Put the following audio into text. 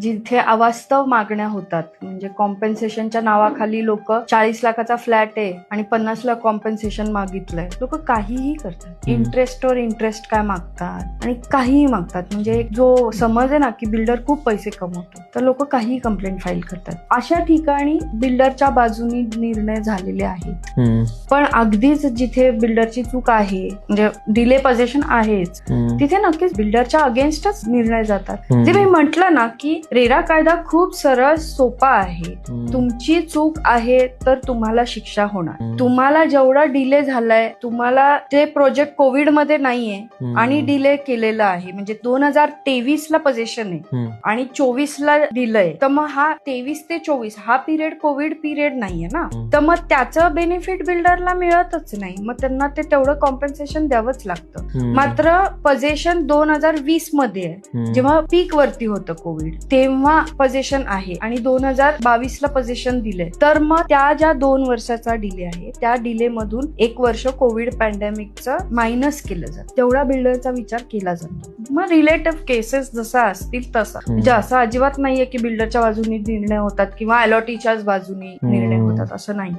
जिथे अवास्तव मागण्या होतात, म्हणजे कॉम्पेन्सेशनच्या नावाखाली लोक 40 लाखाचा फ्लॅट आहे आणि 50 लाख कॉम्पेन्सेशन मागितलंय, लोक काहीही करतात. इंटरेस्टवर इंटरेस्ट काय मागतात आणि काहीही मागतात. म्हणजे एक जो समज आहे ना की बिल्डर खूप पैसे कमवतो, तर लोक काहीही कंप्लेंट फाईल करतात. अशा ठिकाणी बिल्डरच्या बाजूनी निर्णय झालेले आहेत. पण अगदीच जिथे बिल्डरची चूक आहे, म्हणजे डिले पोझिशन आहेच, तिथे नक्कीच बिल्डरच्या अगेन्स्टच निर्णय जातात. जे मी म्हटलं ना की रेरा कायदा खूप सरळ सोपा आहे. तुमची चूक आहे तर तुम्हाला शिक्षा होणार. तुम्हाला जेवढा डिले झालाय, तुम्हाला ते प्रोजेक्ट कोविड मध्ये नाहीये आणि डिले केलेलं आहे, म्हणजे 2023 ला पोझिशन आहे आणि 24 ला दिलंय, तर मग हा 23 ते 24 हा पिरियड कोविड पिरियड नाहीये ना, तर मग त्याचं बेनिफिट बिल्डरला मिळतच नाही. मग त्यांना ते तेवढं कॉम्पेन्सेशन द्यावंच लागतं. मात्र पोझिशन 2020 मध्ये आहे, जेव्हा पीक वरती होतं कोविड, तेव्हा पोझिशन आहे आणि 2022 ला पोझिशन दिले, तर मग त्या ज्या 2 वर्षाचा डिले आहे, त्या डिले मधून 1 वर्ष कोविड पॅन्डेमिकचं मायनस केलं जातं. तेवढा बिल्डरचा विचार केला जातो. मग रिलेटिव्ह केसेस जसा असतील तसा, म्हणजे असं अजिबात नाहीये की बिल्डरच्या बाजूनी निर्णय होतात किंवा अलॉटीच्याच बाजूनी निर्णय होतात, असं नाही.